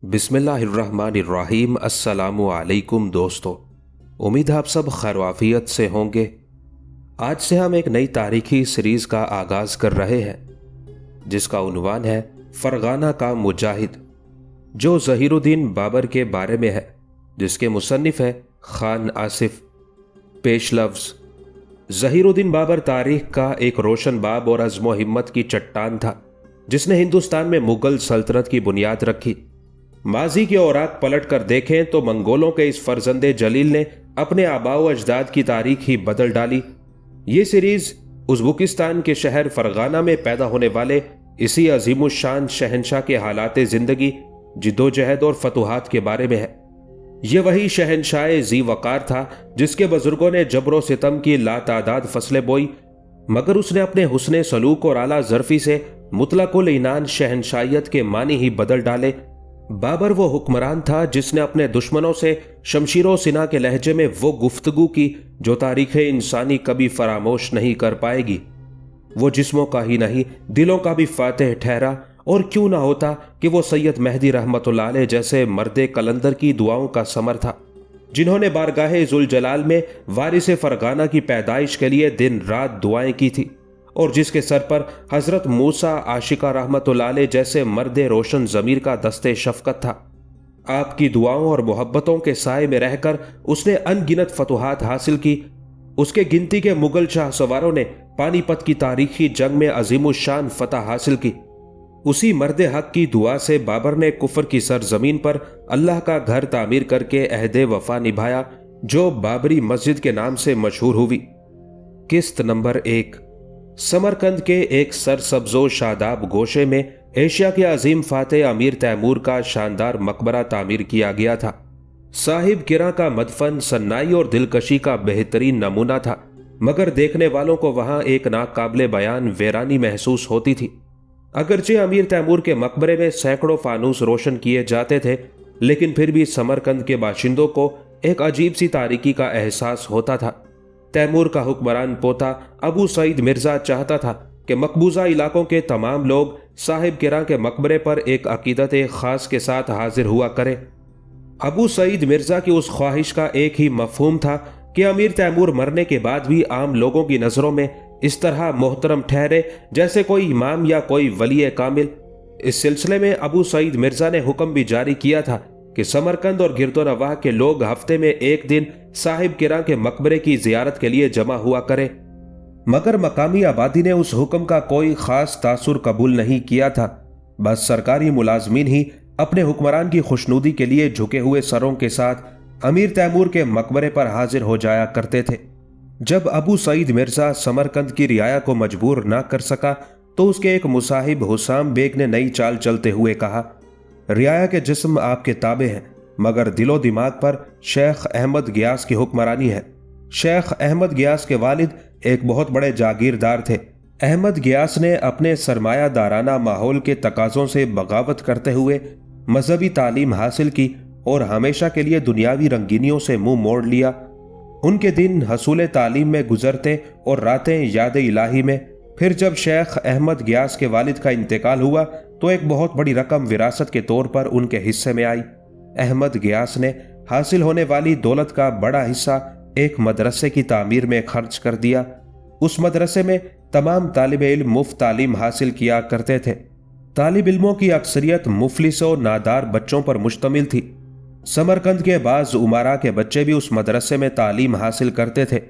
बिस्मिल्लाहिर्रहमानिर्रहीम। अस्सलामु अलैकुम दोस्तों, उम्मीद है आप सब खैरवाफियत से होंगे। आज से हम एक नई तारीखी सीरीज़ का आगाज़ कर रहे हैं जिसका उन्वान है फरगाना का मुजाहिद, जो ज़हीरुद्दीन बाबर के बारे में है, जिसके मुसन्निफ है खान आसिफ। पेश लफ्ज़। ज़हीरुद्दीन बाबर तारीख का एक रोशन बाब और अज़्म व हिम्मत की चट्टान था जिसने हिंदुस्तान में मुगल सल्तनत की बुनियाद रखी। माजी के औराक पलट कर देखें तो मंगोलों के इस फर्जंदे जलील ने अपने आबाओ अजदाद की तारीख ही बदल डाली। ये सीरीज उज़्बेकिस्तान के शहर फरगाना में पैदा होने वाले इसी अजीमुशान शहनशाह के हालात जिंदगी, जिद्दोजहद और फतुहात के बारे में है। यह वही शहनशाह जी वकार था जिसके बुजुर्गों ने जबरो सितम की लातादाद फसलें बोई, मगर उसने अपने हुस्ने सलूक और आला ज़र्फी से मुतलकुल इनान शहनशाहियत के मानी ही बदल डाले। बाबर वो हुक्मरान था जिसने अपने दुश्मनों से शमशीरो सिना के लहजे में वो गुफ्तगू की जो तारीख़ इंसानी कभी फरामोश नहीं कर पाएगी। वो जिस्मों का ही नहीं दिलों का भी फातेह ठहरा, और क्यों ना होता कि वो सैयद मेहदी रहमतुल्लाह अलैह जैसे मर्दे कलंदर की दुआओं का समर था, जिन्होंने बारगाहे जुल जलाल में वारिस फरगाना की पैदाइश के लिए दिन रात दुआएं की थी, और जिसके सर पर हजरत मूसा आशिका रहमतुल्लाह अलैह जैसे मर्दे रोशन ज़मीर का दस्ते शफकत था। आपकी दुआओं और मोहब्बतों के साए में रहकर उसने अनगिनत फतुहात हासिल की। उसके गिनती के मुगल शाह सवारों ने पानीपत की तारीखी जंग में अजीमुशान फतह हासिल की। उसी मर्दे हक की दुआ से बाबर ने कुफर की सरजमीन पर अल्लाह का घर तामीर करके अहदे वफा निभाया, जो बाबरी मस्जिद के नाम से मशहूर हुई। किस्त नंबर 1। समरकंद के एक सरसब्जो शादाब गोशे में एशिया के अजीम फातेह अमीर तैमूर का शानदार मकबरा तामीर किया गया था। साहिब किरा का मदफन सन्नाई और दिलकशी का बेहतरीन नमूना था, मगर देखने वालों को वहां एक नाकाबिले बयान वीरानी महसूस होती थी। अगरचे अमीर तैमूर के मकबरे में सैकड़ों फानूस रोशन किए जाते थे, लेकिन फिर भी समरकंद के बाशिंदों को एक अजीब सी तारीकी का एहसास होता था। तैमूर का हुक्मरान पोता अबू सईद मिर्जा चाहता था कि मकबूजा इलाकों के तमाम लोग साहिब किरा के मकबरे पर एक अकीदत खास के साथ हाजिर हुआ करें। अबू सईद मिर्जा की उस ख्वाहिश का एक ही मफहूम था कि अमीर तैमूर मरने के बाद भी आम लोगों की नजरों में इस तरह मोहतरम ठहरे जैसे कोई इमाम या कोई वली कामिल। इस सिलसिले में अबू सईद मिर्जा ने हुक्म भी जारी किया था कि समरकंद और गिरदोनवाह के लोग हफ्ते में एक दिन साहिब किरा के मकबरे की जियारत के लिए जमा हुआ करें, मगर मकामी आबादी ने उस हुक्म का कोई खास तासुर कबूल नहीं किया था। बस सरकारी मुलाजमीन ही अपने हुक्मरान की खुशनुदी के लिए झुके हुए सरों के साथ अमीर तैमूर के मकबरे पर हाजिर हो जाया करते थे। जब अबू सईद मिर्जा समरकंद की रियाया को मजबूर ना कर सका तो उसके एक मुसाहिब हुसाम बेग ने नई चाल चलते हुए कहा, रियाया के जिस्म आपके ताबे हैं, मगर दिलो दिमाग पर शेख अहमद गियास की हुक्मरानी है। शेख अहमद गियास के वालिद एक बहुत बड़े जागीरदार थे। अहमद गियास ने अपने सरमायादाराना माहौल के तकाजों से बगावत करते हुए मजहबी तालीम हासिल की और हमेशा के लिए दुनियावी रंगीनियों से मुंह मोड़ लिया। उनके दिन हसूल तालीम में गुजरते और रातें याद इलाही में। फिर जब शेख अहमद गियास के वालिद का इंतकाल हुआ तो एक बहुत बड़ी रकम विरासत के तौर पर उनके हिस्से में आई। अहमद गियास ने हासिल होने वाली दौलत का बड़ा हिस्सा एक मदरसे की तामीर में खर्च कर दिया। उस मदरसे में तमाम तालिब इल्म मुफ्त तालीम हासिल किया करते थे। तालिब इल्मों की अक्सरियत मुफलिसों नादार बच्चों पर मुश्तमिल थी। समरकंद के बाज उमारा के बच्चे भी उस मदरसे में तालीम हासिल करते थे।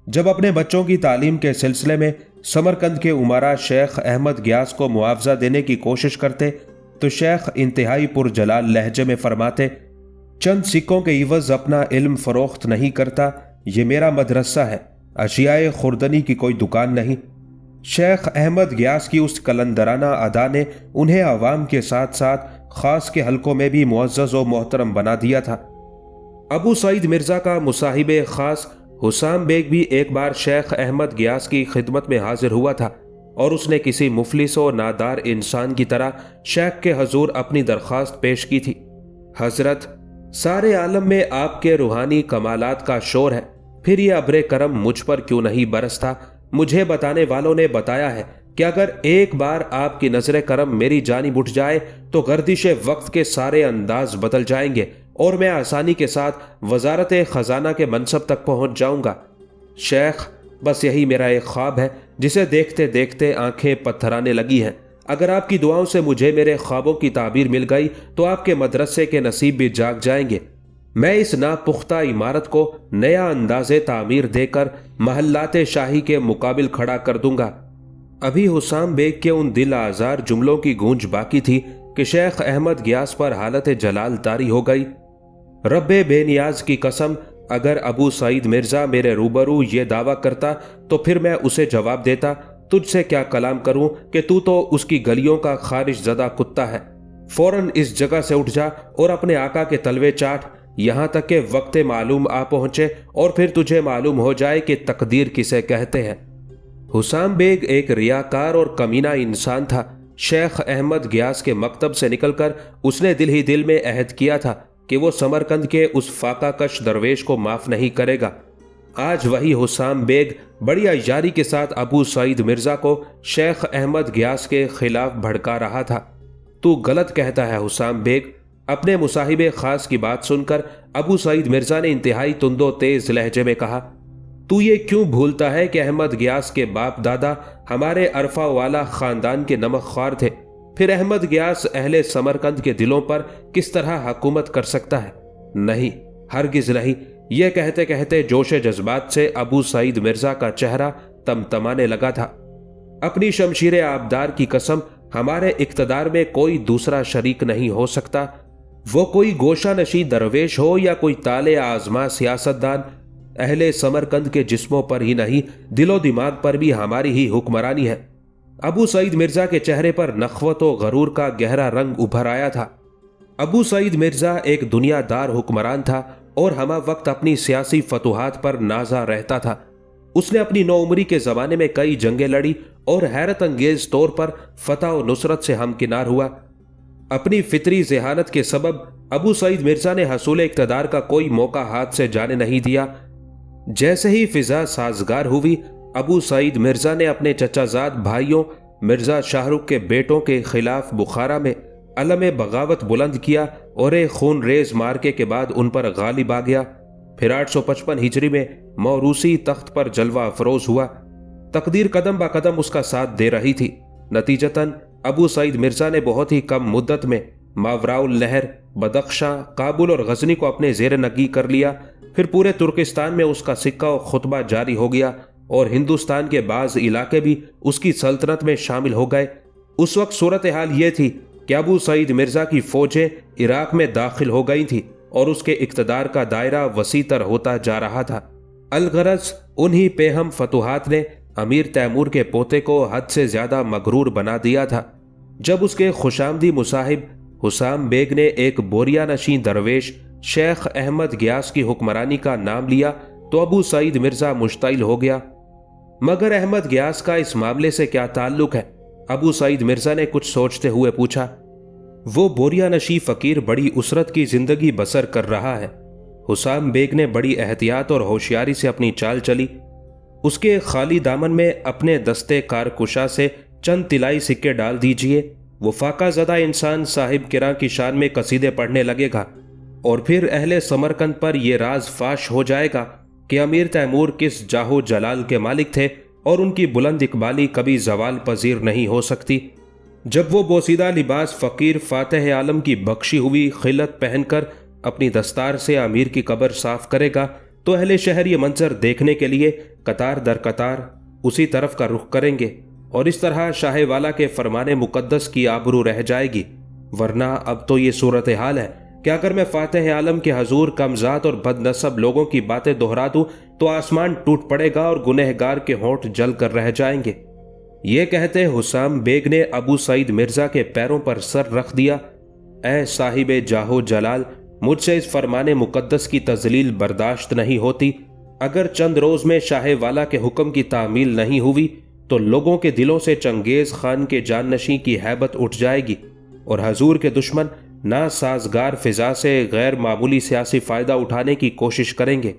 जब अपने बच्चों की तालीम के सिलसिले में समरकंद के उमारा शेख अहमद गियास को मुआवजा देने की कोशिश करते तो शेख इंतहाई पुरजलाल लहजे में फरमाते, चंद सिक्कों के इवज अपना इल्म फरोख्त नहीं करता, ये मेरा मदरसा है, अशियाए खुर्दनी की कोई दुकान नहीं। शेख अहमद गियास की उस कलंदराना अदा ने उन्हें अवाम के साथ साथ खास के हलकों में भी मुअज़्ज़ज़ और मोहतरम बना दिया था। अबू सईद मिर्जा का मुसाहिब खास हुसाम बेग भी एक बार शेख अहमद गियास की खिदमत में हाजिर हुआ था और उसने किसी मुफलिस और नादार इंसान की तरह शेख के हजूर अपनी दरख्वास्त पेश की थी, हजरत, सारे आलम में आपके रूहानी कमालात का शोर है, फिर यह अब्रे करम मुझ पर क्यों नहीं बरसता। मुझे बताने वालों ने बताया है कि अगर एक बार आपकी नजर करम मेरी जानिब उठ जाए तो गर्दिश वक्त के सारे अंदाज बदल जाएंगे और मैं आसानी के साथ वजारत खजाना के मनसब तक पहुंच जाऊंगा। शेख, बस यही मेरा एक ख्वाब है जिसे देखते देखते आंखें पत्थराने लगी हैं। अगर आपकी दुआओं से मुझे मेरे ख्वाबों की ताबीर मिल गई तो आपके मदरसे के नसीब भी जाग जाएंगे। मैं इस नापुख्ता इमारत को नया अंदाजे तामीर देकर महल्लाते शाही के मुकाबिल खड़ा कर दूंगा। अभी हुसाम बेग के उन दिल आजार जुमलों की गूंज बाकी थी कि शेख अहमद गियास पर हालत जलाल तारी हो गई। रब्बे बेनियाज की कसम, अगर अबू सईद मिर्जा मेरे रूबरू ये दावा करता तो फिर मैं उसे जवाब देता, तुझसे क्या कलाम करूं कि तू तो उसकी गलियों का खारिश ज़दा कुत्ता है। फौरन इस जगह से उठ जा और अपने आका के तलवे चाट, यहां तक के वक्त मालूम आ पहुंचे और फिर तुझे मालूम हो जाए कि तकदीर किसे कहते हैं। हुसाम बेग एक रियाकार और कमीना इंसान था। शेख अहमद गियास के मकतब से निकलकर उसने दिल ही दिल में अहद किया था कि वो समरकंद के उस फाकाकश दरवेश को माफ नहीं करेगा। आज वही हुसाम बेग बड़ी अय्यारी के साथ अबू सईद मिर्जा को शेख अहमद गियास के खिलाफ भड़का रहा था। तू गलत कहता है हुसाम बेग। अपने मुसाहिबे खास की बात सुनकर अबू सईद मिर्जा ने इंतहाई तुंदो तेज लहजे में कहा, तू ये क्यों भूलता है कि अहमद गियास के बाप दादा हमारे अरफा वाला खानदान के नमकख्वार थे। फिर अहमद गियास अहले समरकंद के दिलों पर किस तरह हुकूमत कर सकता है? नहीं, हरगिज नहीं। यह कहते कहते जोशे जज्बात से अबू सईद मिर्जा का चेहरा तमतमाने लगा था। अपनी शमशीर आबदार की कसम, हमारे इक्तदार में कोई दूसरा शरीक नहीं हो सकता। वो कोई गोशा नशी दरवेश हो या कोई ताले आजमा सियासतदान, अहले समरकंद के जिस्मों पर ही नहीं दिलो दिमाग पर भी हमारी ही हुक्मरानी है। अबू सईद मिर्जा के चेहरे पर नखवत व गरूर का गहरा रंग उभर आया था। अबू सईद मिर्जा एक दुनियादार हुक्मरान था और हमा वक्त अपनी सियासी फतुहात पर नाजा रहता था। उसने अपनी नौउम्री के जमाने में कई जंगें लड़ी और हैरत अंगेज तौर पर फतह व नुसरत से हमकिनार हुआ। अपनी फितरी जहानत के सबब अबू सईद मिर्जा ने हसूल इक्तदार का कोई मौका हाथ से जाने नहीं दिया। जैसे ही फिजा साजगार हुई, अबू सईद मिर्जा ने अपने चचाजाद भाइयों मिर्जा शाहरुख के बेटों के खिलाफ बुखारा में अलम बगावत बुलंद किया और एक खून रेज मार्के के बाद उन पर गालिब आ गया। फिर 855 हिजरी में मौरूसी तख्त पर जलवा अफरोज हुआ। तकदीर कदम ब कदम उसका साथ दे रही थी। नतीजतन अबू सईद मिर्जा ने बहुत ही कम मुद्दत में मावराउल लहर, बदख्शां, काबुल और गजनी को अपने जेर नगी कर लिया। फिर पूरे तुर्किस्तान में उसका सिक्का और खुतबा जारी हो गया और हिंदुस्तान के बाज इलाके भी उसकी सल्तनत में शामिल हो गए। उस वक्त सूरत हाल ये थी कि अबू सईद मिर्जा की फौजें इराक में दाखिल हो गई थी और उसके इक्तदार का दायरा वसीतर होता जा रहा था। अलगरज उन्हीं पेहम फतुहात ने अमीर तैमूर के पोते को हद से ज्यादा मगरूर बना दिया था। जब उसके खुशामदी मुसाहिब हुसाम बेग ने एक बोरिया नशी दरवेश शेख अहमद गियास की हुक्मरानी का नाम लिया तो अबू सईद मिर्जा मुश्ताइल हो गया। मगर अहमद गियास का इस मामले से क्या ताल्लुक है? अबू सईद मिर्जा ने कुछ सोचते हुए पूछा। वो बोरिया नशी फकीर बड़ी उसरत की जिंदगी बसर कर रहा है। हुसाम बेग ने बड़ी एहतियात और होशियारी से अपनी चाल चली। उसके खाली दामन में अपने दस्ते कारकुशा से चंद तिलाई सिक्के डाल दीजिए, वो फाका ज़दा इंसान साहिब किरां की शान में कसीदे पढ़ने लगेगा और फिर अहले समरकंद पर यह राज फाश हो जाएगा कि अमीर तैमूर किस जाहो जलाल के मालिक थे और उनकी बुलंद इकबाली कभी जवाल पजीर नहीं हो सकती। जब वो बोसीदा लिबास फ़कीर फातह आलम की बख्शी हुई खिलत पहनकर अपनी दस्तार से अमीर की कब्र साफ करेगा तो अहले शहर ये मंजर देखने के लिए कतार दर कतार उसी तरफ का रुख करेंगे और इस तरह शाह वाला के फरमाने मुकद्दस की आबरू रह जाएगी। वरना अब तो ये सूरत हाल है कि अगर मैं फातह आलम के हजूर कमजात और बदनसब लोगों की बातें दोहरा दूं तो आसमान टूट पड़ेगा और गुनहगार के होंठ जल कर रह जाएंगे। ये कहते हुसाम बेग ने अबू सईद मिर्जा के पैरों पर सर रख दिया। ए साहिब जाहो जलाल, मुझसे इस फरमाने मुकद्दस की तजलील बर्दाश्त नहीं होती। अगर चंद रोज में शाह वाला के हुक्म की तामील नहीं हुई तो लोगों के दिलों से चंगेज खान के जाननशी की हैबत उठ जाएगी और हजूर के दुश्मन ना साजगार फिजा से गैर मामूली सियासी फायदा उठाने की कोशिश करेंगे।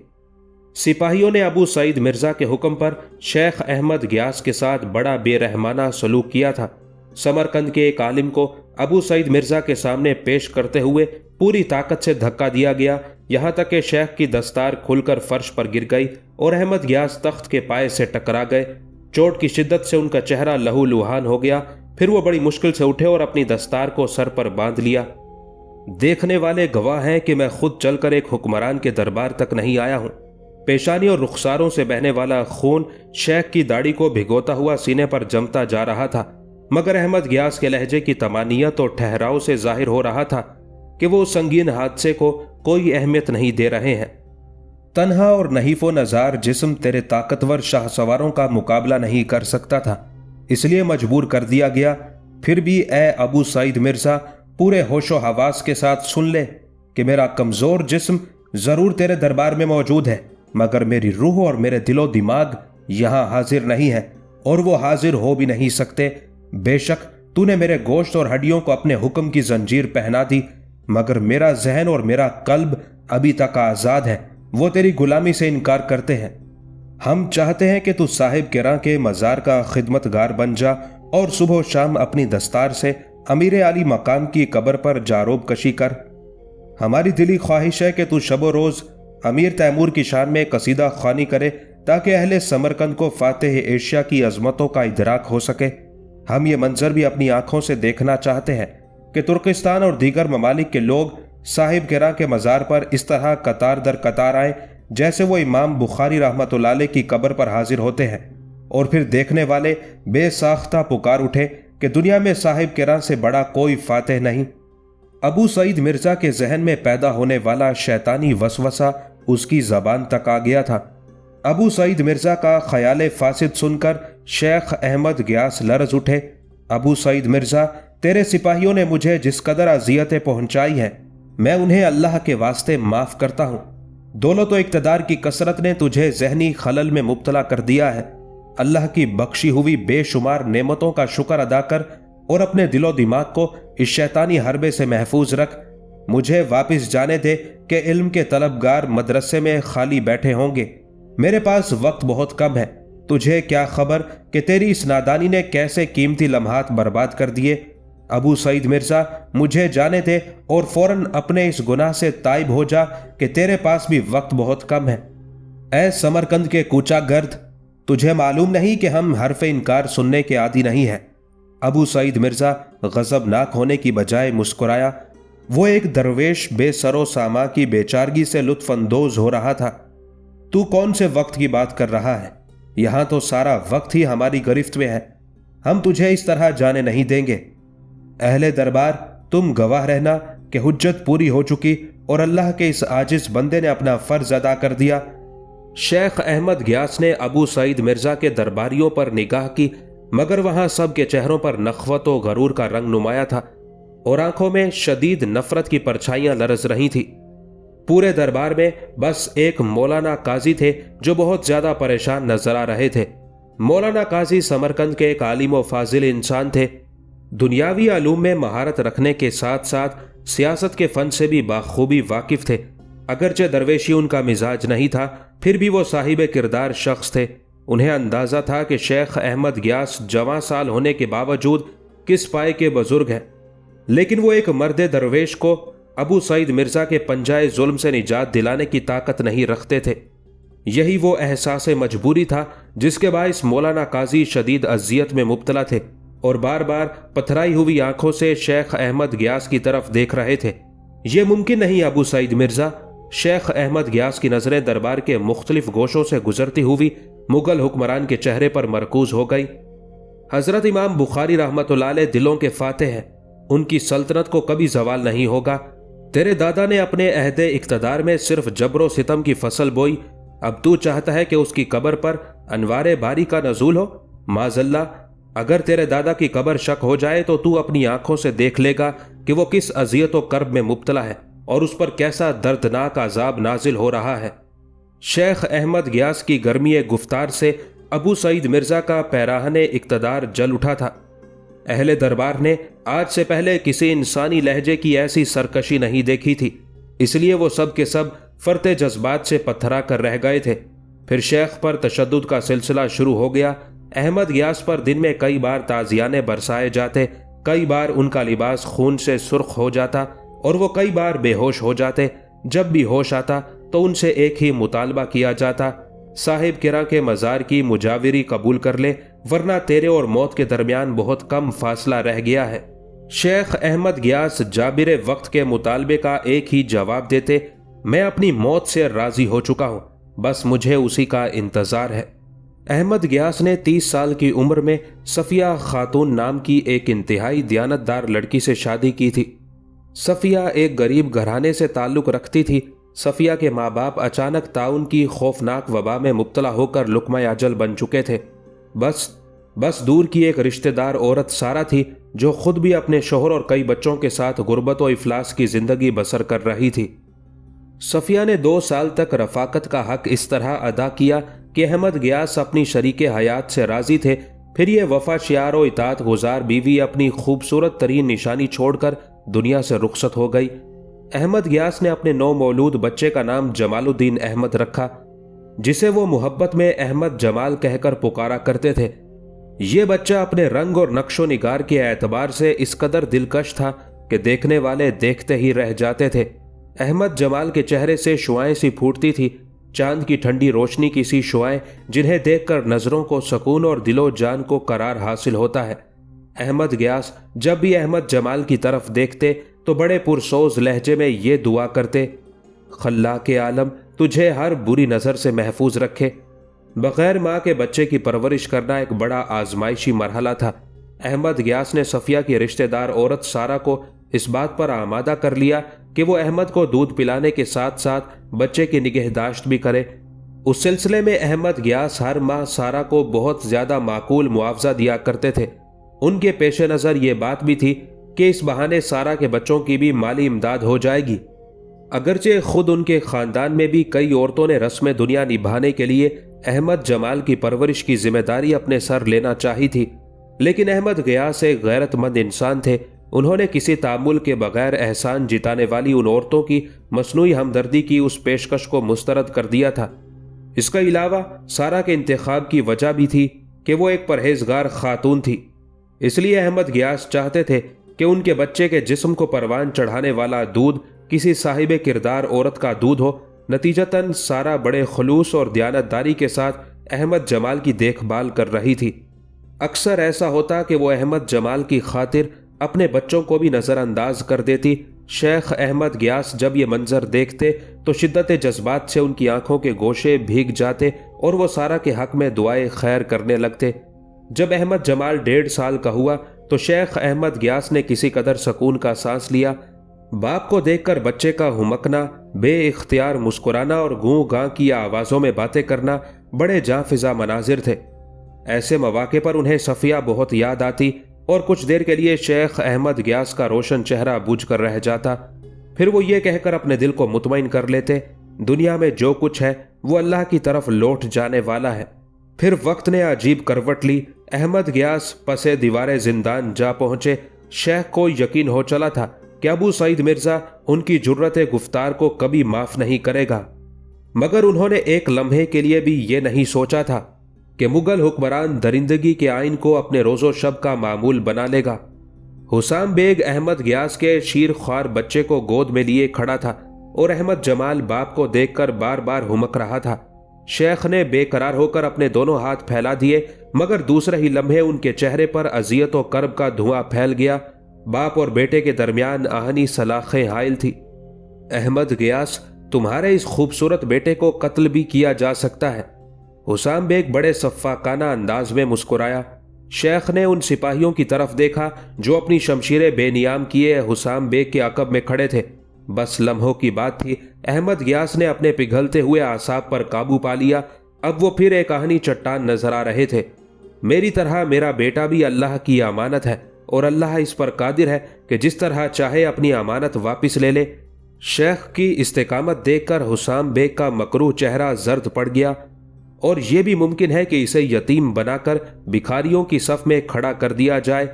सिपाहियों ने अबू सईद मिर्जा के हुक्म पर शेख अहमद गियास के साथ बड़ा बेरहमाना सलूक किया था। समरकंद के एक आलिम को अबू सईद मिर्जा के सामने पेश करते हुए पूरी ताकत से धक्का दिया गया, यहां तक कि शेख की दस्तार खुलकर फर्श पर गिर गई और अहमद गियास तख्त के पाए से टकरा गए। चोट की शिद्दत से उनका चेहरा लहूलुहान हो गया। फिर वो बड़ी मुश्किल से उठे और अपनी दस्तार को सर पर बांध लिया। देखने वाले गवाह हैं कि मैं खुद चलकर एक हुक्मरान के दरबार तक नहीं आया हूं। पेशानी और रुखसारों से बहने वाला खून शेख की दाढ़ी को भिगोता हुआ सीने पर जमता जा रहा था, मगर अहमद गियास के लहजे की तमानियत और ठहराव से जाहिर हो रहा था कि वो संगीन हादसे को कोई अहमियत नहीं दे रहे हैं। तन्हा और नहीफो नजार जिस्म तेरे ताकतवर शाहसवारों का मुकाबला नहीं कर सकता था, इसलिए मजबूर कर दिया गया। फिर भी ए अबू सईद मिर्जा, पूरे होशो हवास के साथ सुन ले कि मेरा कमजोर जिस्म जरूर तेरे दरबार में मौजूद है, मगर मेरी रूह और मेरे दिलो दिमाग यहां हाजिर नहीं है और वो हाजिर हो भी नहीं सकते। बेशक तूने मेरे गोश्त और हड्डियों को अपने हुक्म की जंजीर पहना दी, मगर मेरा जहन और मेरा कल्ब अभी तक आजाद है। वो तेरी गुलामी से इनकार करते हैं। हम चाहते हैं कि तू साहिब किरां के मजार का खिदमतगार बन जा और सुबह शाम अपनी दस्तार से अमीर आली मकाम की कब्र पर जारोब कशी कर। हमारी दिली ख्वाहिश है कि तू शबो रोज अमीर तैमूर की शान में कसीदा ख्वानी करे, ताकि अहले समरकंद को फातेह एशिया की अजमतों का इदराक हो सके। हम ये मंजर भी अपनी आंखों से देखना चाहते हैं कि तुर्किस्तान और दीगर ममालिक के लोग साहिब किरां के मजार पर इस तरह कतार दर कतार आए जैसे वो इमाम बुखारी रहमतुल्लाह अलैह की कब्र पर हाजिर होते हैं, और फिर देखने वाले बेसाख्ता पुकार उठे कि दुनिया में साहिब किरां से बड़ा कोई फातेह नहीं। अबू सईद मिर्जा के जहन में पैदा होने वाला शैतानी वसवसा उसकी जबान तक आ गया था। अबू सईद मिर्जा का ख्याल फासिद सुनकर शेख अहमद गियास लरज उठे। अबू सईद मिर्जा, तेरे सिपाहियों ने मुझे जिस कदर अजियतें पहुंचाई हैं, मैं उन्हें अल्लाह के वास्ते माफ करता हूं। दौलत तो इक्तदार की कसरत ने तुझे जहनी खलल में मुब्तला कर दिया है। अल्लाह की बख्शी हुई बेशुमार नेमतों का शुक्र अदा कर और अपने दिलो दिमाग को इस शैतानी हरबे से महफूज रख। मुझे वापस जाने दे कि इल्म के तलबगार मदरसे में खाली बैठे होंगे। मेरे पास वक्त बहुत कम है। तुझे क्या खबर कि तेरी इस नादानी ने कैसे कीमती लम्हात बर्बाद कर दिए। अबू सईद मिर्जा, मुझे जाने दे और फौरन अपने इस गुनाह से ताइब हो जा कि तेरे पास भी वक्त बहुत कम है। ऐ समरकंद के कूचा गर्द, तुझे मालूम नहीं कि हम हरफ इनकार सुनने के आदी नहीं हैं। अबू सईद मिर्जा गजबनाक होने की बजाय मुस्कुराया। वो एक दरवेश बेसरो सामा की बेचारगी से लुत्फ अंदोज हो रहा था। तू कौन से वक्त की बात कर रहा है? यहां तो सारा वक्त ही हमारी गिरफ्त में है। हम तुझे इस तरह जाने नहीं देंगे। अहले दरबार, तुम गवाह रहना कि हुज्जत पूरी हो चुकी और अल्लाह के इस आजिज बंदे ने अपना फर्ज अदा कर दिया। शेख अहमद गियास ने अबू सईद मिर्जा के दरबारियों पर निगाह की, मगर वहां सब के चेहरों पर नखवत और गरूर का रंग नुमाया था और आंखों में शदीद नफरत की परछाइयां लरज रही थी। पूरे दरबार में बस एक मौलाना काजी थे जो बहुत ज्यादा परेशान नजर आ रहे थे। मौलाना काजी समरकंद के एक आलिम व फाजिल इंसान थे। दुनियावी आलूम में महारत रखने के साथ साथ सियासत के फन से भी बाखूबी वाकिफ थे। अगरचे दरवेशी उनका मिजाज नहीं था, फिर भी वो साहिब किरदार शख्स थे। उन्हें अंदाजा था कि शेख अहमद गियास जवां साल होने के बावजूद किस पाए के बुजुर्ग हैं, लेकिन वो एक मर्द दरवेश को अबू सईद मिर्जा के पंजाए जुल्म से निजात दिलाने की ताकत नहीं रखते थे। यही वो एहसास मजबूरी था जिसके बाइस मौलाना काजी शदीद अजियत में मुब्तला थे और बार बार पथराई हुई आंखों से शेख अहमद गियास की तरफ देख रहे थे। यह मुमकिन नहीं अबू सईद मिर्जा। शेख अहमद गियास की नजरें दरबार के मुख्तलिफ गोशों से गुजरती हुई मुगल हुक्मरान के चेहरे पर मरकूज हो गई। हजरत इमाम बुखारी रहमतुल्लाह अलैह दिलों के फातेह हैं। उनकी सल्तनत को कभी जवाल नहीं होगा। तेरे दादा ने अपने अहदे इक्तदार में सिर्फ जबरो सितम की फसल बोई, अब तू चाहता है कि उसकी कब्र पर अनवारे बारी का नजूल हो। माजल्ला, अगर तेरे दादा की कब्र शक हो जाए तो तू अपनी आंखों से देख लेगा कि वो किस अजियत व कर्ब में मुब्तला है और उस पर कैसा दर्दनाक अजाब नाजिल हो रहा है। शेख अहमद गियास की गर्मी गुफ्तार से अबू सईद मिर्जा का पैराहने इक्तदार जल उठा था। अहले दरबार ने आज से पहले किसी इंसानी लहजे की ऐसी सरकशी नहीं देखी थी, इसलिए वो सब के सब फरते जज्बात से पत्थरा कर रह गए थे। फिर शेख पर तशद्दुद का सिलसिला शुरू हो गया। अहमद गियास पर दिन में कई बार ताजियाने बरसाए जाते, कई बार उनका लिबास खून से सुर्ख हो जाता और वो कई बार बेहोश हो जाते। जब भी होश आता तो उनसे एक ही मुतालबा किया जाता, साहिब किरा के मज़ार की मुजाविरी कबूल कर ले, वरना तेरे और मौत के दरमियान बहुत कम फासला रह गया है। शेख अहमद गियास जाबिर वक्त के मुतालबे का एक ही जवाब देते, मैं अपनी मौत से राजी हो चुका हूं, बस मुझे उसी का इंतजार है। अहमद गियास ने 30 साल की उम्र में सफ़िया खातून नाम की एक इंतहाई दियानतदार लड़की से शादी की थी। सफ़िया एक गरीब घराने से ताल्लुक़ रखती थी। सफ़िया के माँ बाप अचानक ताउन की खौफनाक वबा में मुब्तला होकर लुक़मा अजल बन चुके थे। बस दूर की एक रिश्तेदार औरत सारा थी, जो खुद भी अपने शोहर और कई बच्चों के साथ गुर्बत और इफलास की जिंदगी बसर कर रही थी। सफ़िया ने 2 साल तक रफ़ाकत का हक इस तरह अदा किया कि अहमद गियास अपनी शरीके हयात से राजी थे। फिर ये वफा शियार और इताअत गुजार बीवी अपनी खूबसूरत तरीन निशानी छोड़कर दुनिया से रुखसत हो गई। अहमद गियास ने अपने नौ मौलूद बच्चे का नाम जमालुद्दीन अहमद रखा, जिसे वो मोहब्बत में अहमद जमाल कहकर पुकारा करते थे। ये बच्चा अपने रंग और नक्शो निगार के एतबार से इस कदर दिलकश था कि देखने वाले देखते ही रह जाते थे। अहमद जमाल के चेहरे से शुआएं सी फूटती थी, चांद की ठंडी रोशनी की सी शुआएं, जिन्हें देखकर नजरों को सुकून और दिलो जान को करार हासिल होता है। अहमद गियास जब भी अहमद जमाल की तरफ देखते तो बड़े पुरसोज लहजे में ये दुआ करते, खल्ला के आलम तुझे हर बुरी नज़र से महफूज रखे। बगैर माँ के बच्चे की परवरिश करना एक बड़ा आजमाइशी मरहला था। अहमद गियास ने सफ़िया की रिश्तेदार औरत सारा को इस बात पर आमादा कर लिया कि वो अहमद को दूध पिलाने के साथ साथ बच्चे की निगहदाश्त भी करे। उस सिलसिले में अहमद गियास हर माह सारा को बहुत ज़्यादा माकूल मुआवजा दिया करते थे। उनके पेश नज़र ये बात भी थी कि इस बहाने सारा के बच्चों की भी माली इमदाद हो जाएगी। अगरचे खुद उनके ख़ानदान में भी कई औरतों ने रस्म दुनिया निभाने के लिए अहमद जमाल की परवरिश की जिम्मेदारी अपने सर लेना चाही थी, लेकिन अहमद गियास एक गैरतमंद इंसान थे। उन्होंने किसी तामुल के बगैर एहसान जिताने वाली उन औरतों की मसनूई हमदर्दी की उस पेशकश को मुस्तरद कर दिया था। इसके अलावा सारा के इंतखाब की वजह भी थी कि वो एक परहेजगार खातून थी। इसलिए अहमद गियास चाहते थे कि उनके बच्चे के जिस्म को परवान चढ़ाने वाला दूध किसी साहिब किरदार औरत का दूध हो। नतीजतन सारा बड़े खलूस और दयानतदारी के साथ अहमद जमाल की देखभाल कर रही थी। अक्सर ऐसा होता कि वो अहमद जमाल की खातिर अपने बच्चों को भी नज़रअंदाज कर देती। शेख अहमद गियास जब ये मंजर देखते तो शिद्दत जज्बात से उनकी आंखों के गोशे भीग जाते और वो सारा के हक में दुआए खैर करने लगते। जब अहमद जमाल 1.5 साल का हुआ तो शेख अहमद गियास ने किसी कदर सुकून का सांस लिया। बाप को देखकर बच्चे का हुमकना, बेइख्तियार मुस्कुराना और गूं गां की आवाज़ों में बातें करना बड़े जांफिजा मनाजिर थे। ऐसे मौके पर उन्हें सफ़िया बहुत याद आती और कुछ देर के लिए शेख अहमद गियास का रोशन चेहरा बुझ कर रह जाता। फिर वो ये कहकर अपने दिल को मुतमईन कर लेते, दुनिया में जो कुछ है वो अल्लाह की तरफ लौट जाने वाला है। फिर वक्त ने अजीब करवट ली। अहमद गियास पसे दीवारे जिंदान जा पहुंचे। शेख को यकीन हो चला था कि अबू सईद मिर्जा उनकी जुर्रत गुफ्तार को कभी माफ नहीं करेगा, मगर उन्होंने एक लम्हे के लिए भी ये नहीं सोचा था कि मुगल हुक्मरान दरिंदगी के आइन को अपने रोज़ो शब का मामूल बना लेगा। हुसाम बेग अहमद गियास के शीर ख्वार बच्चे को गोद में लिए खड़ा था और अहमद जमाल बाप को देखकर बार बार हुमक रहा था। शेख ने बेकरार होकर अपने दोनों हाथ फैला दिए, मगर दूसरे ही लम्हे उनके चेहरे पर अजियत और कर्ब का धुआं फैल गया। बाप और बेटे के दरमियान आहनी सलाखें हाइल थी। अहमद गियास, तुम्हारे इस खूबसूरत बेटे को कत्ल भी किया जा सकता है। हुसाम बेग बड़े सफ़ाकाना अंदाज में मुस्कुराया। शेख ने उन सिपाहियों की तरफ देखा जो अपनी शमशीरें बेनियाम किए हुसाम बेग के अकब में खड़े थे। बस लम्हों की बात थी, अहमद गियास ने अपने पिघलते हुए आसाब पर काबू पा लिया। अब वो फिर एक आहनी चट्टान नजर आ रहे थे। मेरी तरह मेरा बेटा भी अल्लाह की अमानत है और अल्लाह इस पर कादिर है कि जिस तरह चाहे अपनी अमानत वापस ले ले। शेख की इस्तेकामत देखकर हुसाम बेग का मकरूह चेहरा जर्द पड़ गया। और यह भी मुमकिन है कि इसे यतीम बनाकर भिखारियों की सफ में खड़ा कर दिया जाए।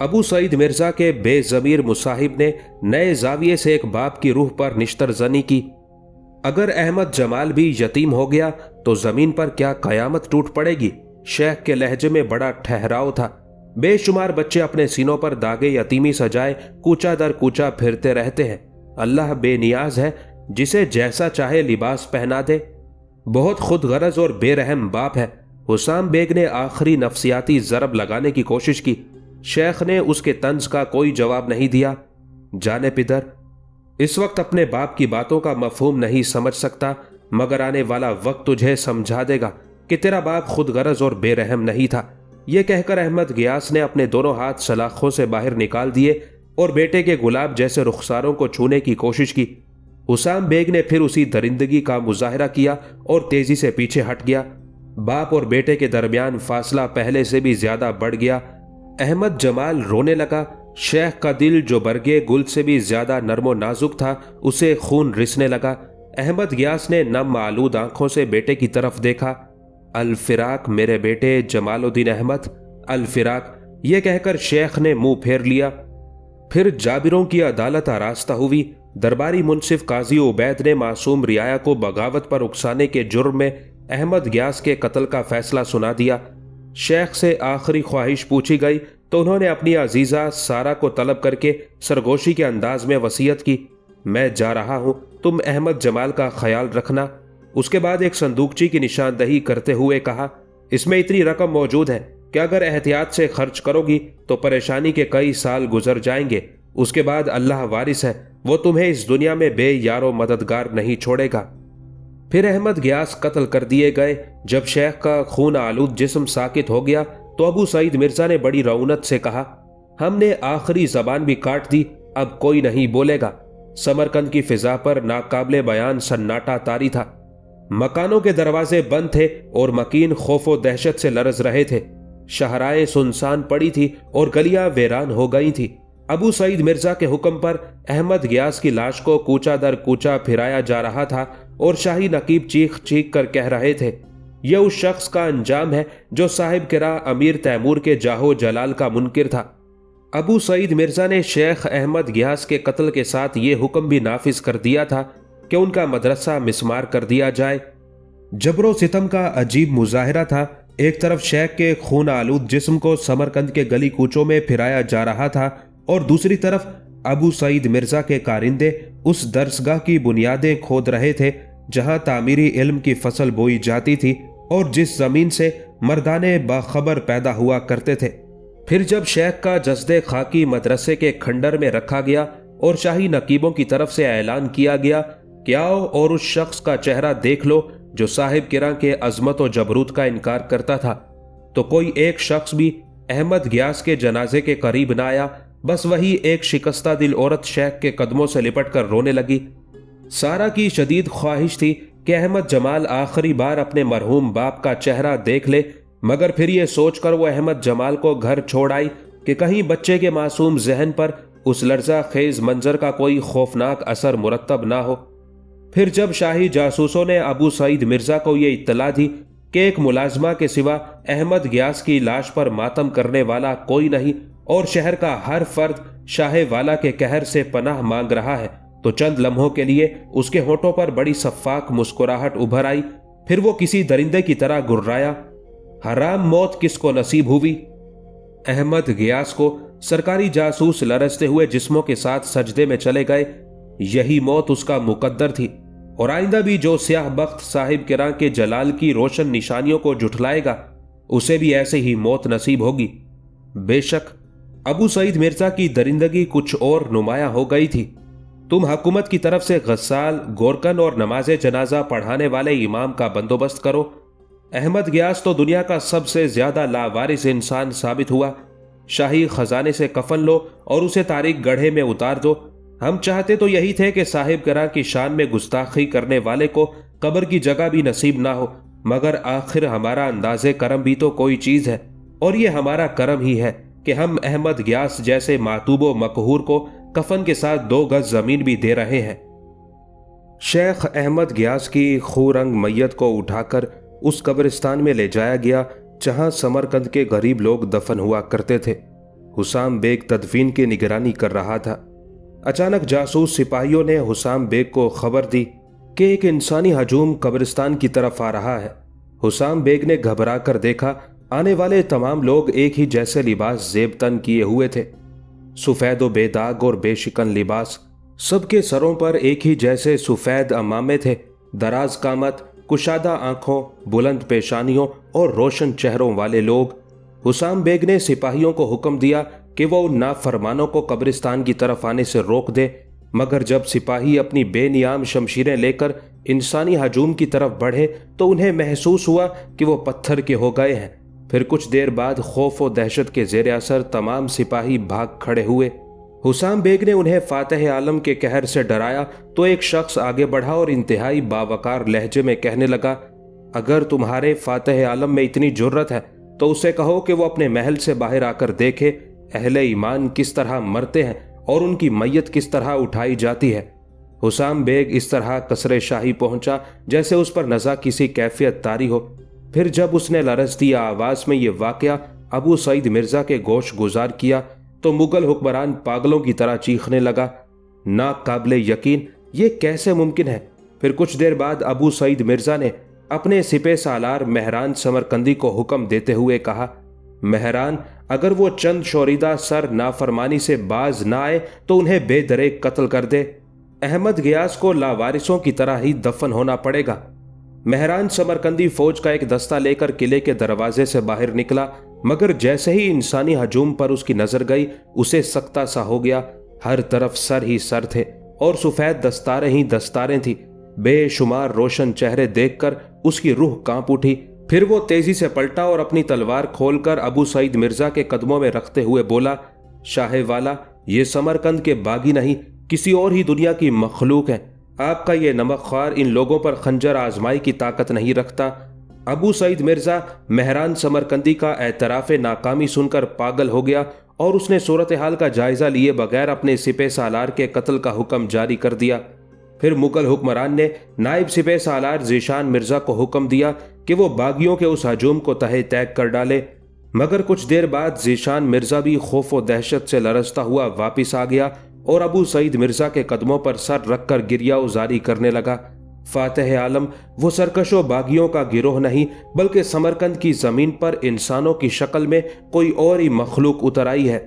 अबू सईद मिर्जा के बेजमीर मुसाहिब ने नए जाविये से एक बाप की रूह पर निश्तर जनी की। अगर अहमद जमाल भी यतीम हो गया तो जमीन पर क्या कयामत टूट पड़ेगी। शेख के लहजे में बड़ा ठहराव था। बेशुमार बच्चे अपने सीनों पर दागे यतीमी सजाए कूचा दर कूचा फिरते रहते हैं। अल्लाह बेनियाज है, जिसे जैसा चाहे लिबास पहना दे। बहुत खुदगरज और बेरहम बाप है। हुसाम बेग ने आखिरी नफ्सियाती जरब लगाने की कोशिश की। शेख ने उसके तंज का कोई जवाब नहीं दिया। जाने पिदर, इस वक्त अपने बाप की बातों का मफहूम नहीं समझ सकता, मगर आने वाला वक्त तुझे समझा देगा कि तेरा बाप खुदगरज और बेरहम नहीं था। यह कहकर अहमद गियास ने अपने दोनों हाथ सलाखों से बाहर निकाल दिए और बेटे के गुलाब जैसे रुखसारों को छूने की कोशिश की। हुसाम बेग ने फिर उसी दरिंदगी का मुजाहरा किया और तेजी से पीछे हट गया। बाप और बेटे के दरमियान फासला पहले से भी ज्यादा बढ़ गया। अहमद जमाल रोने लगा। शेख का दिल, जो बरगे गुल से भी ज्यादा नर्मो नाजुक था, उसे खून रिसने लगा। अहमद गियास ने नम आलूद आंखों से बेटे की तरफ देखा। अल फिराक मेरे बेटे जमालुद्दीन अहमद, अल फिराक, यह कहकर शेख ने मुंह फेर लिया। फिर जाबिरों की अदालत आरास्ता हुई। दरबारी मुंसिफ काजी उबैद ने मासूम रियाया को बगावत पर उकसाने के जुर्म में अहमद गियास के कत्ल का फैसला सुना दिया। शेख से आखिरी ख्वाहिश पूछी गई तो उन्होंने अपनी अजीजा सारा को तलब करके सरगोशी के अंदाज में वसीयत की, मैं जा रहा हूं, तुम अहमद जमाल का ख्याल रखना। उसके बाद एक संदूकची की निशानदही करते हुए कहा, इसमें इतनी रकम मौजूद है कि अगर एहतियात से खर्च करोगी तो परेशानी के कई साल गुजर जाएंगे। उसके बाद अल्लाह वारिस है, वो तुम्हें इस दुनिया में बेयारो मददगार नहीं छोड़ेगा। फिर अहमद गियास कत्ल कर दिए गए। जब शेख का खून आलूद जिस्म साकित हो गया तो अबू सईद मिर्जा ने बड़ी रऊनत से कहा, हमने आखिरी जबान भी काट दी, अब कोई नहीं बोलेगा। समरकंद की फिजा पर नाकाबिले बयान सन्नाटा तारी था। मकानों के दरवाजे बंद थे और मकीन खौफो दहशत से लरज रहे थे। शहराएं सुनसान पड़ी थी और गलियां वीरान हो गई थी। अबू सईद मिर्जा के हुक्म पर अहमद गियास की लाश को कूचा दर कूचा फिराया जा रहा था और शाही नकीब चीख चीख कर कह रहे थे, यह उस शख्स का अंजाम है जो साहिब किरा अमीर तैमूर के जाहो जलाल का मुनकिर था। अबू सईद मिर्जा ने शेख अहमद गियास के कत्ल के साथ ये हुक्म भी नाफिज कर दिया था कि उनका मदरसा मिस्मार कर दिया जाए। जबरो सितम का अजीब मुजाहिरा था। एक तरफ शेख के खून आलूद जिस्म को समरकंद के गली कूचों में फिराया जा रहा था और दूसरी तरफ अबू सईद मिर्जा के कारिंदे उस दरसगाह की बुनियादें खोद रहे थे जहां तामीरी इल्म की फसल बोई जाती थी और जिस जमीन से मर्दाने बाखबर पैदा हुआ करते थे। फिर जब शेख का जस्दे खाकी मदरसे के खंडर में रखा गया और शाही नकीबों की तरफ से ऐलान किया गया कि आओ और उस शख्स का चेहरा देख लो जो साहिब किरा के अजमत और जबरूत का इनकार करता था, तो कोई एक शख्स भी अहमद गियास के जनाजे के करीब न आया। बस वही एक शिकस्ता दिल औरत शेख के कदमों से लिपट कर रोने लगी। सारा की शदीद ख्वाहिश थी कि अहमद जमाल आखिरी बार अपने मरहूम बाप का चेहरा देख ले, मगर फिर यह सोचकर वो अहमद जमाल को घर छोड़ आई कि कहीं बच्चे के मासूम जहन पर उस लर्जा खेज मंजर का कोई खौफनाक असर मुरतब ना हो। फिर जब शाही जासूसों ने अबू सईद मिर्जा को यह इत्तला दी कि एक मुलाजमा के सिवा अहमद गियास की लाश पर मातम करने वाला कोई नहीं और शहर का हर फर्द शाह वाला के कहर से पनाह मांग रहा है, तो चंद लम्हों के लिए उसके होठों पर बड़ी सफाक मुस्कुराहट उभर आई। फिर वो किसी दरिंदे की तरह गुर्राया, हराम मौत किसको नसीब हुई। अहमद गियास को सरकारी जासूस लरजते हुए जिस्मों के साथ सजदे में चले गए। यही मौत उसका मुकद्दर थी और आइंदा भी जो स्याह बख्त साहिब किरा के जलाल की रोशन निशानियों को जुठलाएगा उसे भी ऐसे ही मौत नसीब होगी। बेशक अबू सईद मिर्जा की दरिंदगी कुछ और नुमाया हो गई थी। तुम हुकूमत की तरफ से गस्साल, गोरकन और नमाज जनाजा पढ़ाने वाले इमाम का बंदोबस्त करो। अहमद गियास तो दुनिया का सबसे ज्यादा लावारिस इंसान साबित हुआ। शाही खजाने से कफन लो और उसे तारीख गढ़े में उतार दो। हम चाहते तो यही थे कि साहिब किरा की शान में गुस्ताखी करने वाले को कब्र की जगह भी नसीब ना हो, मगर आखिर हमारा अंदाजे करम भी तो कोई चीज है और ये हमारा करम ही है कि हम अहमद गियास जैसे मातूबो मकहूर को कफन के साथ 2 गज जमीन भी दे रहे हैं। शेख अहमद गियास की खूरंग मैयत को उठाकर उस कब्रिस्तान में ले जाया गया जहां समरकंद के गरीब लोग दफन हुआ करते थे। हुसाम बेग तदफीन की निगरानी कर रहा था। अचानक जासूस सिपाहियों ने हुसाम बेग को खबर दी, कि एक इंसानी हजूम कब्रिस्तान की तरफ आ रहा है। हुसाम बेग ने घबरा कर देखा, आने वाले तमाम लोग एक ही जैसे लिबास जेब तन किए हुए थे, सफेद व बेदाग और बेशिकन लिबास। सबके सरों पर एक ही जैसे सफेद अमामे थे, दराज कामत, कुशादा आंखों, बुलंद पेशानियों और रोशन चेहरों वाले लोग। हुसाम बेग ने सिपाहियों को हुक्म दिया कि वो उन नाफरमानों को कब्रिस्तान की तरफ आने से रोक दे, मगर जब सिपाही अपनी बेनियाम शमशीरें लेकर इंसानी हजूम की तरफ बढ़े तो उन्हें महसूस हुआ कि वो पत्थर के हो गए हैं। फिर कुछ देर बाद खौफ और दहशत के जेर असर तमाम सिपाही भाग खड़े हुए। हुसाम बेग ने उन्हें फातह आलम के कहर से डराया तो एक शख्स आगे बढ़ा और इंतहाई बावकार लहजे में कहने लगा, अगर तुम्हारे फातह आलम में इतनी जुर्रत है तो उसे कहो कि वो अपने महल से बाहर आकर देखे अहले ईमान किस तरह मरते हैं और उनकी मैयत किस तरह उठाई जाती है। हुसाम बेग इस तरह कसरे शाही पहुंचा जैसे उस पर नज़ा किसी कैफियत तारी हो। फिर जब उसने लरजती आवाज में ये वाकया अबू सईद मिर्जा के गोश गुजार किया तो मुगल हुक्मरान पागलों की तरह चीखने लगा, ना काबिले यकीन, ये कैसे मुमकिन है। फिर कुछ देर बाद अबू सईद मिर्जा ने अपने सिपे सालार मेहरान समरकंदी को हुक्म देते हुए कहा, मेहरान, अगर वो चंद शोरीदा सर नाफरमानी से बाज ना आए तो उन्हें बेदरेक कत्ल कर दे। अहमद गियास को लावारिसों की तरह ही दफन होना पड़ेगा। मेहरान समरकंदी फौज का एक दस्ता लेकर किले के दरवाजे से बाहर निकला, मगर जैसे ही इंसानी हजूम पर उसकी नजर गई उसे सख्ता सा हो गया। हर तरफ सर ही सर थे और सफेद दस्तारें ही दस्तारें थी। बेशुमार रोशन चेहरे देखकर उसकी रूह कांप उठी। फिर वो तेजी से पलटा और अपनी तलवार खोलकर अबू सईद मिर्जा के कदमों में रखते हुए बोला, शाहे वाला, ये समरकंद के बागी नहीं, किसी और ही दुनिया की मखलूक है। आपका ये नमकख्वार इन लोगों पर खंजर आजमाई की ताकत नहीं रखता। अबू सईद मिर्जा मेहरान समरकंदी का एतराफ़ नाकामी सुनकर पागल हो गया और उसने सूरत हाल का जायजा लिए बगैर अपने सिपे सालार के कत्ल का हुक्म जारी कर दिया। फिर मुगल हुक्मरान ने नायब सिपे सालार ज़ीशान मिर्जा को हुक्म दिया कि वो बागियों के उस हजूम को तहे तैक कर डाले, मगर कुछ देर बाद ज़ीशान मिर्जा भी खौफ व दहशत से लरजता हुआ वापिस आ गया और अबू सईद मिर्जा के कदमों पर सर रखकर गिरिया उजारी करने लगा। फातह आलम वो सरकशो बागियों का गिरोह नहीं बल्कि समरकंद की जमीन पर इंसानों की शक्ल में कोई और ही मखलूक उतर आई है।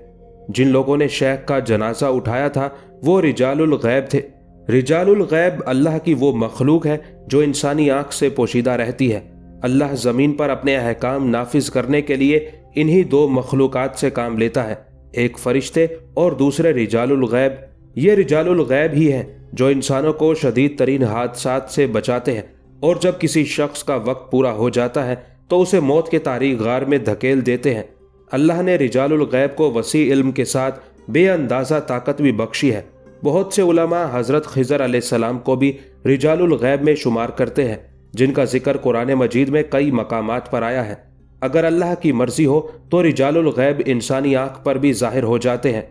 जिन लोगों ने शेख का जनाजा उठाया था वो रिजालुल गैब थे। रिजालुल गैब अल्लाह की वो मखलूक है जो इंसानी आंख से पोशीदा रहती है। अल्लाह जमीन पर अपने अहकाम नाफिज करने के लिए इन्हीं दो मखलूकात से काम लेता है, एक फरिश्ते और दूसरे रिजालुल गैब। ये रिजालुल गैब ही हैं जो इंसानों को शदीद तरीन हादसात से बचाते हैं और जब किसी शख्स का वक्त पूरा हो जाता है तो उसे मौत के तारीख गार में धकेल देते हैं। अल्लाह ने रिजालुल गैब को वसी इल्म के साथ बेअंदाज़ा ताकत भी बख्शी है। बहुत से उलमा हज़रत खिज़र अलैहिस्सलाम को भी रिजालुल गैब में शुमार करते हैं, जिनका जिक्र कुरान मजीद में कई मकामात पर आया है। अगर अल्लाह की मर्जी हो तो रिजालुल गैब इंसानी आंख पर भी जाहिर हो जाते हैं।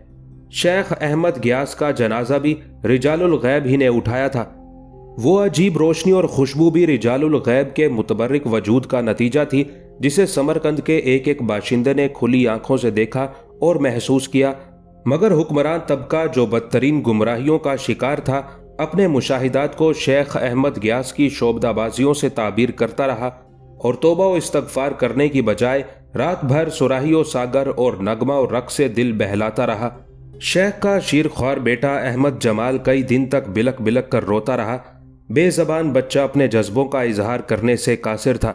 शेख अहमद गियास का जनाजा भी रिजालुल गैब ही ने उठाया था। वो अजीब रोशनी और खुशबू भी रिजालुल गैब के मुतबर्रिक वजूद का नतीजा थी, जिसे समरकंद के एक एक बाशिंदे ने खुली आंखों से देखा और महसूस किया। मगर हुक्मरान तबका जो बदतरीन गुमराहियों का शिकार था, अपने मुशाहिदात को शेख अहमद गियास की शोबदाबाजियों से ताबीर करता रहा और तौबा व इस्तगफार करने की बजाय रात भर सुराही व सागर और नगमा और रक़्स से दिल बहलाता रहा। शेख का शीरख्वार बेटा अहमद जमाल कई दिन तक बिलक बिलक कर रोता रहा। बेज़बान बच्चा अपने जज्बों का इजहार करने से कासिर था,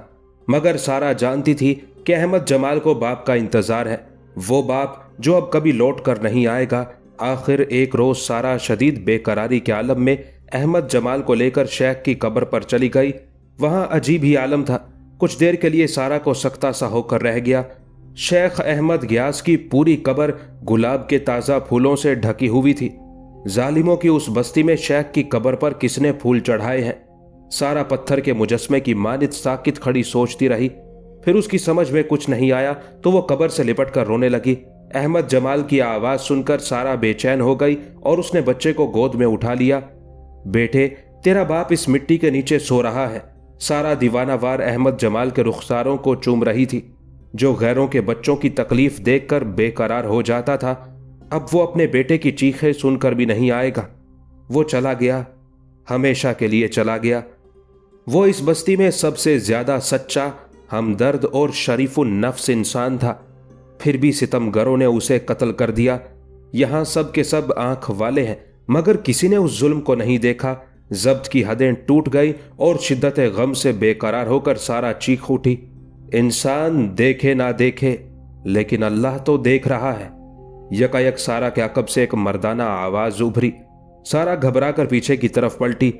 मगर सारा जानती थी कि अहमद जमाल को बाप का इंतज़ार है, वो बाप जो अब कभी लौट कर नहीं आएगा। आखिर एक रोज़ सारा शदीद बेकरारी के आलम में अहमद जमाल को लेकर शेख की कब्र पर चली गई। वहाँ अजीब ही आलम था। कुछ देर के लिए सारा को सख्ता सा होकर रह गया। शेख अहमद गियास की पूरी कब्र गुलाब के ताज़ा फूलों से ढकी हुई थी। जालिमों की उस बस्ती में शेख की कब्र पर किसने फूल चढ़ाए हैं? सारा पत्थर के मुजस्मे की मानित साकित खड़ी सोचती रही। फिर उसकी समझ में कुछ नहीं आया तो वो कब्र से लिपट कर रोने लगी। अहमद जमाल की आवाज़ सुनकर सारा बेचैन हो गई और उसने बच्चे को गोद में उठा लिया। बेटे, तेरा बाप इस मिट्टी के नीचे सो रहा है। सारा दीवानावार अहमद जमाल के रुखसारों को चूम रही थी, जो गैरों के बच्चों की तकलीफ देखकर बेकरार हो जाता था। अब वो अपने बेटे की चीखें सुनकर भी नहीं आएगा। वो चला गया। हमेशा के लिए चला गया। वो इस बस्ती में सबसे ज्यादा सच्चा, हमदर्द और शरीफुन नफ्स इंसान था, फिर भी सितमगरों ने उसे कत्ल कर दिया। यहां सब के सब आंख वाले हैं, मगर किसी ने उस जुल्म को नहीं देखा। जब्त की हदें टूट गई और शिद्दत गम से बेकरार होकर सारा चीख उठी। इंसान देखे ना देखे, लेकिन अल्लाह तो देख रहा है। यकायक सारा के अकब से एक मर्दाना आवाज उभरी। सारा घबरा कर पीछे की तरफ पलटी।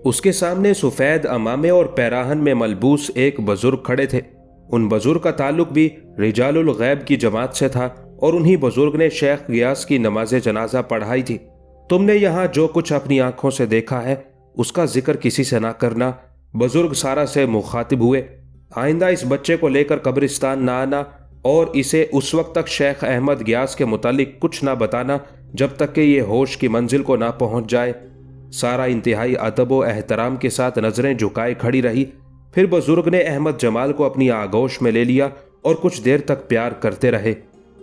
उसके सामने सफेद अमामे और पैराहन में मलबूस एक बुजुर्ग खड़े थे। उन बुजुर्ग का ताल्लुक भी रिजालुल गैब की जमात से था और उन्हीं बुजुर्ग ने शेख गियास की नमाज जनाजा पढ़ाई थी। तुमने यहां जो कुछ अपनी आंखों से देखा है उसका जिक्र किसी से ना करना। बुजुर्ग सारा से मुखातिब हुए। आइंदा इस बच्चे को लेकर कब्रिस्तान ना आना और इसे उस वक्त तक शेख अहमद गियास के मुतालिक कुछ ना बताना जब तक कि ये होश की मंजिल को ना पहुंच जाए। सारा इंतहाई अदब व एहतराम के साथ नजरें झुकाए खड़ी रही। फिर बुजुर्ग ने अहमद जमाल को अपनी आगोश में ले लिया और कुछ देर तक प्यार करते रहे।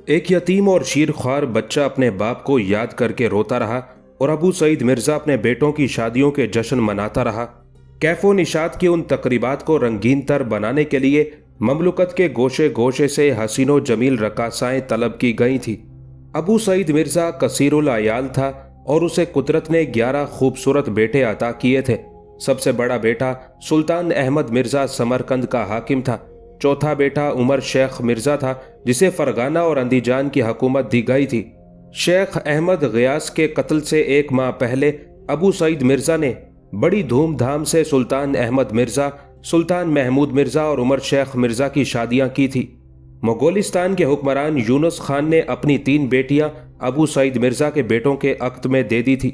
एक यतीम और शीरख्वार बच्चा अपने बाप को याद करके रोता रहा और अबू सईद मिर्जा अपने बेटों की शादियों के जश्न मनाता रहा। कैफो निशात की उन तकरीबात को रंगीन तर बनाने के लिए ममलुकत के गोशे गोशे से हसीनो जमील रकासाएं तलब की गई थी। अबू सईद मिर्जा कसीरुल अयाल था और उसे कुदरत ने 11 खूबसूरत बेटे अता किए थे। सबसे बड़ा बेटा सुल्तान अहमद मिर्जा समरकंद का हाकिम था। चौथा बेटा उमर शेख मिर्जा था जिसे फरगाना और अंदीजान की हुकूमत दी गई थी। शेख अहमद गियास के कत्ल से 1 माह पहले अबू सईद मिर्जा ने बड़ी धूमधाम से सुल्तान अहमद मिर्जा, सुल्तान महमूद मिर्जा और उमर शेख मिर्जा की शादियां की थी। मुगलिस्तान के हुक्मरान यूनुस खान ने अपनी 3 बेटियां अबू सईद मिर्जा के बेटों के अक्त में दे दी थी।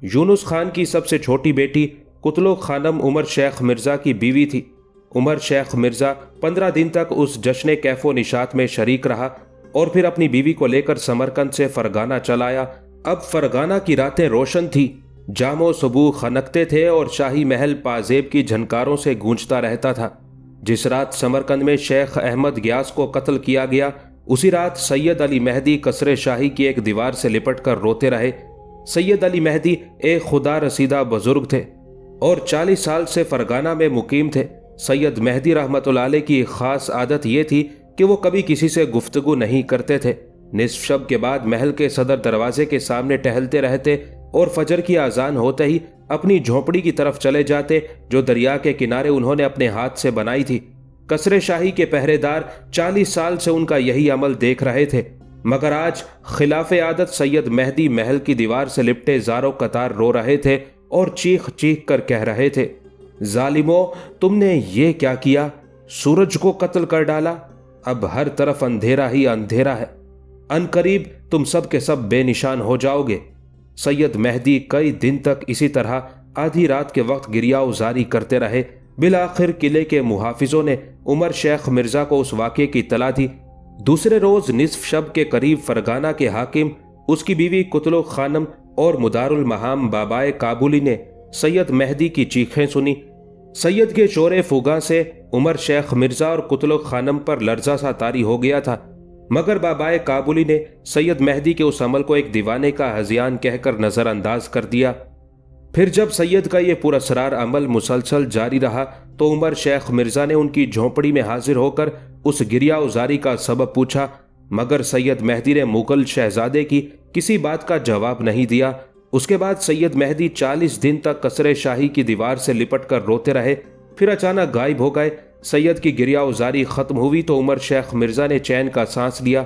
यूनुस खान की सबसे छोटी बेटी कुतलो खानम उमर शेख मिर्जा की बीवी थी। उमर शेख मिर्जा 15 दिन तक उस जश्न कैफो निशात में शरीक रहा और फिर अपनी बीवी को लेकर समरकंद से फरगाना चलाया। अब फरगाना की रातें रोशन थी, जामो सुबह खनकते थे और शाही महल पाजेब की झनकारों से गूंजता रहता था। जिस रात समरकंद में शेख अहमद गियास को कत्ल किया गया, उसी रात सैयद अली मेहदी कसरे शाही की एक दीवार से लिपट कर रोते रहे। सैयद अली मेहदी एक खुदा रसीदा बुजुर्ग थे और 40 साल से फरगाना में मुकीम थे। सैयद मेहदी रहमतुल्लाह अलैह की खास आदत ये थी कि वो कभी किसी से गुफ्तगू नहीं करते थे। निस्फ शब के बाद महल के सदर दरवाजे के सामने टहलते रहते और फजर की आजान होते ही अपनी झोंपड़ी की तरफ चले जाते जो दरिया के किनारे उन्होंने अपने हाथ से बनाई थी। कसरे शाही के पहरेदार 40 साल से उनका यही अमल देख रहे थे, मगर आज खिलाफे आदत सैयद मेहदी महल की दीवार से लिपटे ज़ारो कतार रो रहे थे और चीख चीख कर कह रहे थे, जालिमो, तुमने ये क्या किया? सूरज को कत्ल कर डाला। अब हर तरफ अंधेरा ही अंधेरा है। अनकरीब तुम सब के सब बेनिशान हो जाओगे। सैयद मेहदी कई दिन तक इसी तरह आधी रात के वक्त गिरियाव जारी करते रहे। बिलाखिर किले के मुहाफिजों ने उमर शेख मिर्जा को उस वाक़े की इत्तला दी। दूसरे रोज निस्फ शब के करीब फरगाना के हाकिम, उसकी बीवी कुतलो खानम और मुदारुल महाम बाबाए काबुली ने सैयद मेहदी की चीखें सुनी। सैयद के शोरे फुगा से उमर शेख मिर्जा और कुतलो खानम पर लर्जा सा तारी हो गया था, मगर बाबाए काबुली ने सैयद मेहदी के उस अमल को एक दीवाने का हजियान कहकर नजरअंदाज कर दिया। फिर जब सैयद का ये पुरअसरार अमल मुसलसल जारी रहा तो उमर शेख मिर्जा ने उनकी झोंपड़ी में हाजिर होकर उस गिरियाउजारी का सबब पूछा, मगर सैयद मेहदी ने मुगल शहजादे की किसी बात का जवाब नहीं दिया। उसके बाद सैयद मेहदी 40 दिन तक कसरे शाही की दीवार से लिपट कर रोते रहे, फिर अचानक गायब हो गए। सैयद की गिरियाउजारी खत्म हुई तो उमर शेख मिर्जा ने चैन का सांस लिया।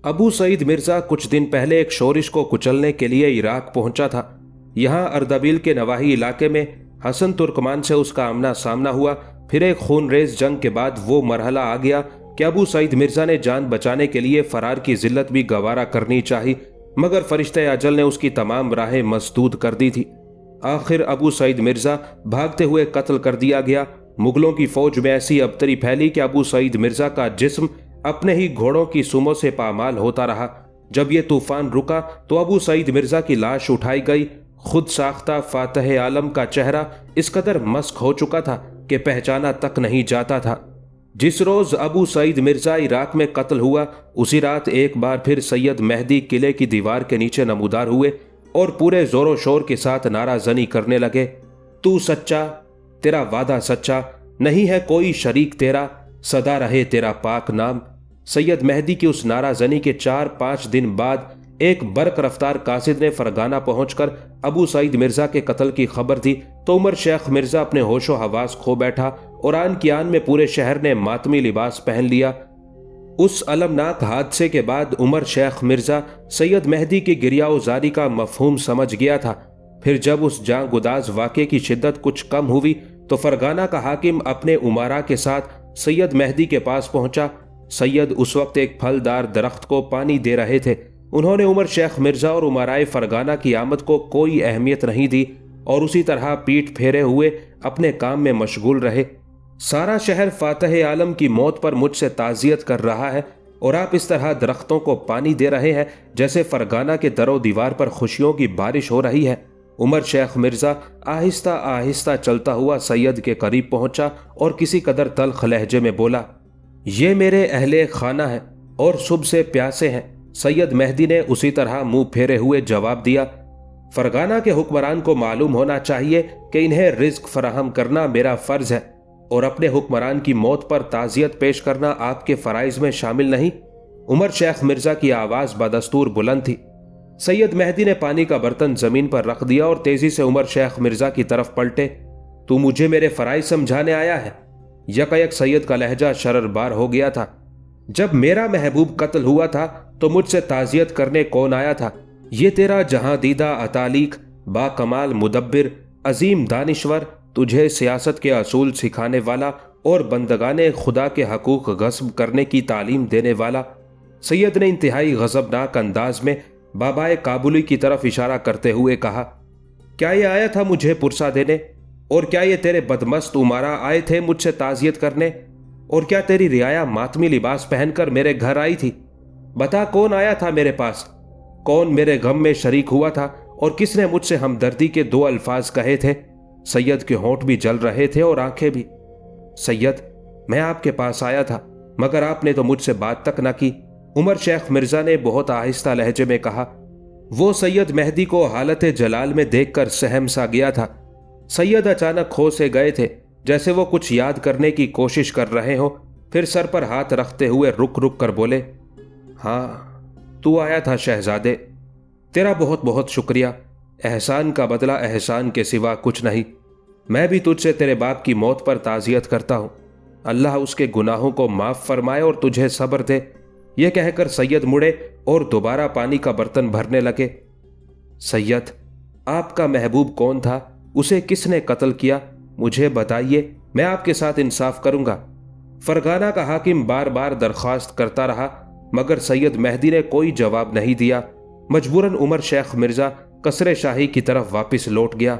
अबू सईद मिर्जा कुछ दिन पहले एक शोरिश को कुचलने के लिए इराक पहुंचा था। यहाँ अर्दबिल के नवाही इलाके में हसन तुर्कमान से उसका आमना सामना हुआ। फिर एक खूनरेज जंग के बाद वो मरहला आ गया कि अबू सईद मिर्जा ने जान बचाने के लिए फरार की जिल्लत भी गवारा करनी चाहिए, मगर फरिश्ते अजल ने उसकी तमाम राहें मसदूद कर दी थी। आखिर अबू सईद मिर्जा भागते हुए कत्ल कर दिया गया। मुगलों की फौज में ऐसी अबतरी फैली कि अबू सईद मिर्जा का जिस्म अपने ही घोड़ों की सुमों से पामाल होता रहा। जब ये तूफान रुका तो अबू सईद मिर्जा की लाश उठाई गई। खुद साख्ता फातह आलम का चेहरा इस कदर मस्क हो चुका था कि पहचाना तक नहीं जाता था। जिस रोज अबू सईद मिर्जा इराक में कत्ल हुआ, उसी रात एक बार फिर सैयद मेहदी किले की दीवार के नीचे नमूदार हुए और पूरे जोरों शोर के साथ नाराजनी करने लगे। तू सच्चा, तेरा वादा सच्चा, नहीं है कोई शरीक तेरा, सदा रहे तेरा पाक नाम। सैयद मेहदी की उस नाराजनी के 4-5 दिन बाद एक बर्क रफ्तार कासिद ने फरगाना पहुंचकर अबू सईद मिर्जा के कत्ल की खबर दी तो उमर शेख मिर्जा अपने होशो हवास खो बैठा और आन की आन में पूरे शहर ने मातमी लिबास पहन लिया। उस अलमनाक हादसे के बाद उमर शेख मिर्जा सैयद मेहदी की गिरियाउजारी का मफहूम समझ गया था। फिर जब उस जांगुदाज वाक़े की शिद्दत कुछ कम हुई तो फरगाना का हाकिम अपने उमारा के साथ सैयद मेहदी के पास पहुंचा। सैयद उस वक्त एक फलदार दरख्त को पानी दे रहे थे। उन्होंने उमर शेख मिर्जा और उमराए फरगाना की आमद को कोई अहमियत नहीं दी और उसी तरह पीठ फेरे हुए अपने काम में मशगूल रहे। सारा शहर फातह आलम की मौत पर मुझसे ताज़ियत कर रहा है और आप इस तरह दरख्तों को पानी दे रहे हैं जैसे फरगाना के दरो दीवार पर खुशियों की बारिश हो रही है। उमर शेख मिर्जा आहिस्ता आहिस्ता चलता हुआ सैयद के करीब पहुंचा और किसी कदर तल्ख लहजे में बोला, ये मेरे अहले खाना है और सुबह से प्यासे हैं। सैयद मेहदी ने उसी तरह मुंह फेरे हुए जवाब दिया, फरगाना के हुक्मरान को मालूम होना चाहिए कि इन्हें रिज्क फराहम करना मेरा फर्ज है और अपने हुक्मरान की मौत पर ताज़ियत पेश करना आपके फराइज में शामिल नहीं। उमर शेख मिर्जा की आवाज बदस्तूर बुलंद थी। सैयद मेहदी ने पानी का बर्तन जमीन पर रख दिया और तेजी से उमर शेख मिर्जा की तरफ पलटे। तू मुझे मेरे फराइज समझाने आया है? यकायक सैयद का लहजा शररबार हो गया था। जब मेरा महबूब कत्ल हुआ था तो मुझसे ताज़ियत करने कौन आया था? ये तेरा जहां दीदा अतालीक, बाकमाल मुदब्बिर, अजीम दानिश्वर, तुझे सियासत के असूल सिखाने वाला और बंदगाने खुदा के हकूक गस्ब करने की तालीम देने वाला। सैयद ने इंतहाई गजबनाक अंदाज में बाबाए काबुली की तरफ इशारा करते हुए कहा, क्या ये आया था मुझे पुरसा देने? और क्या ये तेरे बदमस्त उमारा आए थे मुझसे ताज़ियत करने? और क्या तेरी रियाया मातमी लिबास पहनकर मेरे घर आई थी? बता, कौन आया था मेरे पास? कौन मेरे गम में शरीक हुआ था और किसने मुझसे हमदर्दी के 2 अल्फाज कहे थे? सैयद के होंठ भी जल रहे थे और आंखें भी। सैयद, मैं आपके पास आया था मगर आपने तो मुझसे बात तक ना की। उमर शेख मिर्जा ने बहुत आहिस्ता लहजे में कहा। वो सैयद मेहदी को हालत जलाल में देखकर सहम सा गया था। सैयद अचानक खो से गए थे, जैसे वो कुछ याद करने की कोशिश कर रहे हो। फिर सर पर हाथ रखते हुए रुक रुक कर बोले, हाँ, तू आया था शहजादे, तेरा बहुत बहुत शुक्रिया। एहसान का बदला एहसान के सिवा कुछ नहीं। मैं भी तुझसे तेरे बाप की मौत पर ताज़ियत करता हूं। अल्लाह उसके गुनाहों को माफ फरमाए और तुझे सब्र दे। यह कहकर सैयद मुड़े और दोबारा पानी का बर्तन भरने लगे। सैयद, आपका महबूब कौन था? उसे किसने कत्ल किया? मुझे बताइए, मैं आपके साथ इंसाफ करूंगा। फरगाना का हाकिम बार बार दरख्वास्त करता रहा मगर सैयद मेहदी ने कोई जवाब नहीं दिया। मजबूरन उमर शेख मिर्जा कसरे शाही की तरफ वापस लौट गया।